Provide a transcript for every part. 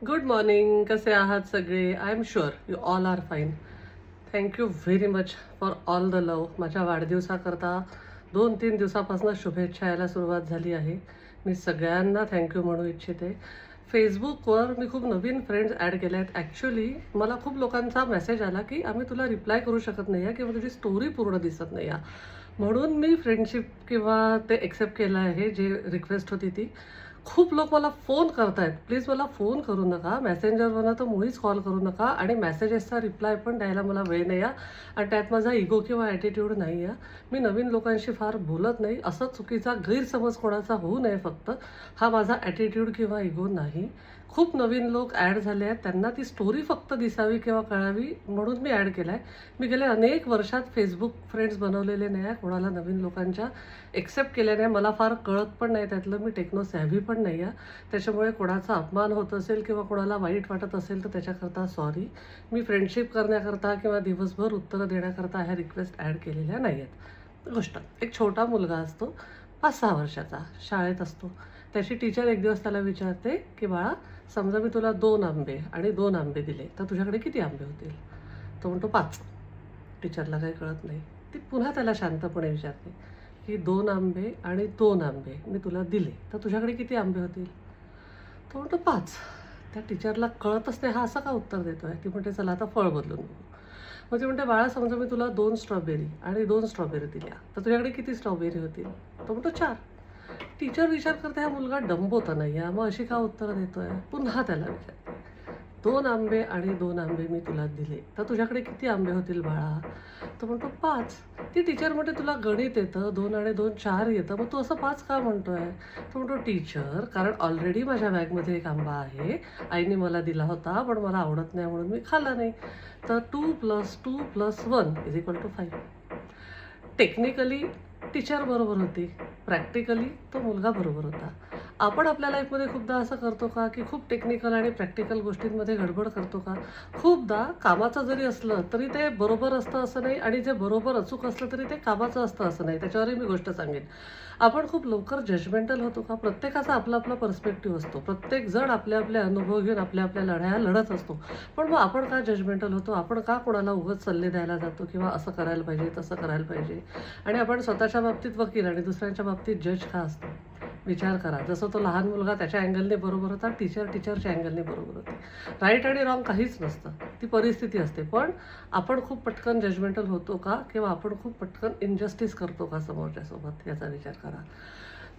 Good morning. कसे आहात सगळे? I am sure you all are fine. Thank you very much for all the love. माझ्या वाढदिवसाकरता 2-3 दिवसापासून शुभेच्छा यायला सुरुवात झाली आहे. मी सगळ्यांना थँक्यू म्हणू इच्छिते. फेसबुकवर मी खूप नवीन फ्रेंड्स ॲड केल्या आहेत. ॲक्च्युली मला खूप लोकांचा मेसेज आला की आम्ही तुला रिप्लाय करू शकत नाही आहे किंवा तुझी स्टोरी पूर्ण दिसत नाही आहे, म्हणून मी फ्रेंडशिप किंवा ते एक्सेप्ट केलं आहे. जे रिक्वेस्ट होती ती. खूप लोक मला फोन करतायत. प्लीज मला फोन करू नका. मेसेंजरवरनं तर मुळीच कॉल करू नका आणि मेसेजेसचा रिप्लाय पण द्यायला मला वेळ नाही आहे आणि त्यात माझा इगो किंवा ॲटिट्यूड नाही आहे. मी नवीन लोकांशी फार बोलत नाही. असं चुकीचा गैरसमज कोणाचा होऊ नये फक्त. हा माझा ॲटिट्यूड किंवा इगो नाही. खूप नवीन लोक ॲड झाले आहेत. त्यांना ती स्टोरी फक्त दिसावी किंवा कळावी म्हणून मी ॲड केला आहे. मी गेल्या अनेक वर्षात फेसबुक फ्रेंड्स बनवलेले नाही आहे. कोणाला नवीन लोकांच्या एक्सेप्ट केल्या नाही. मला फार कळत पण नाही त्यातलं. मी टेक्नो सॅव्ही पण नाही आहे. त्याच्यामुळे कोणाचा अपमान होत असेल किंवा कोणाला वाईट वाटत असेल तर त्याच्याकरता सॉरी. मी फ्रेंडशिप करण्याकरता किंवा दिवसभर उत्तरं देण्याकरता ह्या रिक्वेस्ट ॲड केलेल्या नाही आहेत. गोष्ट, एक छोटा मुलगा असतो 5-6 वर्षाचा, शाळेत असतो. त्याची टीचर एक दिवस त्याला विचारते की बाळा, समजा मी तुला 2 आंबे आणि 2 आंबे दिले तर तुझ्याकडे किती आंबे होतील? तो म्हणतो 5. टीचरला काही कळत नाही. ती पुन्हा त्याला शांतपणे विचारते की 2 आंबे आणि 2 आंबे मी तुला दिले तर तुझ्याकडे किती आंबे होतील? तो म्हणतो 5. त्या टीचरला कळतच नाही, हा असं का उत्तर देतोय. ती म्हणते चला आता फळ बदलून बघू. मग ती म्हणते बाळा, समजा मी तुला 2 स्ट्रॉबेरी आणि 2 स्ट्रॉबेरी दिल्या तर तुझ्याकडे किती स्ट्रॉबेरी होतील? तो म्हणतो 4. टीचर विचार करते हा मुलगा डंब होता नाही आहे, मग अशी का उत्तरं देतोय. पुन्हा त्याला विचारते 2 आंबे आणि 2 आंबे मी तुला दिले तर तुझ्याकडे किती आंबे होतील बाळा? तो म्हणतो 5. ती टीचर म्हणते तुला गणित येतं, 2 आणि 2 4 येतं, मग तू असं 5 का म्हणतोय? तो म्हणतो टीचर, कारण ऑलरेडी माझ्या बॅगमध्ये एक आंबा आहे. आईने मला दिला होता पण मला आवडत नाही म्हणून मी खाल्ला नाही. तर 2 + 2 + 1 = 5. टेक्निकली टीचर बरोबर होती. प्रॅक्टिकली तो मुलगा बरोबर होता. आपण आपल्या लाईफमध्ये खूपदा असं करतो का की खूप टेक्निकल आणि प्रॅक्टिकल गोष्टींमध्ये गडबड करतो का? खूपदा कामाचं जरी असलं तरी ते बरोबर असतं असं नाही आणि जे बरोबर अचूक असलं तरी ते कामाचं असतं असं नाही. त्याच्यावरही मी गोष्ट सांगेन. आपण खूप लवकर जजमेंटल होतो का? प्रत्येकाचा आपला आपला पर्स्पेक्टिव्ह असतो. प्रत्येकजण आपले आपले अनुभव घेऊन आपल्या आपल्या लढाया लढत असतो. पण मग आपण का जजमेंटल होतो? आपण का कोणाला उगाच सल्ले द्यायला जातो किंवा असं करायला पाहिजे, तसं करायला पाहिजे आणि आपण स्वतःच्या बाबतीत वकील आणि दुसऱ्यांच्या बाबतीत जज का असतो? विचार करा. जसं तो लहान मुलगा त्याच्या अँगलने बरोबर होता, टीचर टीचरच्या अँगलने बरोबर होती. राईट आणि रॉंग काहीच नसतं. ती परिस्थिती असते. पण आपण खूप पटकन जजमेंटल होतो का? किंवा आपण खूप पटकन इनजस्टिस करतो का समोरच्यासोबत? याचा विचार करा.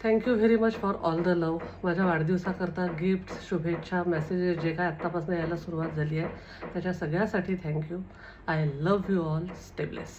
Thank you very much for all the love. माझ्या वाढदिवसाकरता गिफ्ट्स, शुभेच्छा, मेसेजेस जे काय आत्तापासून यायला सुरुवात झाली आहे त्याच्या सगळ्यासाठी thank you. I love you all. Stay bless.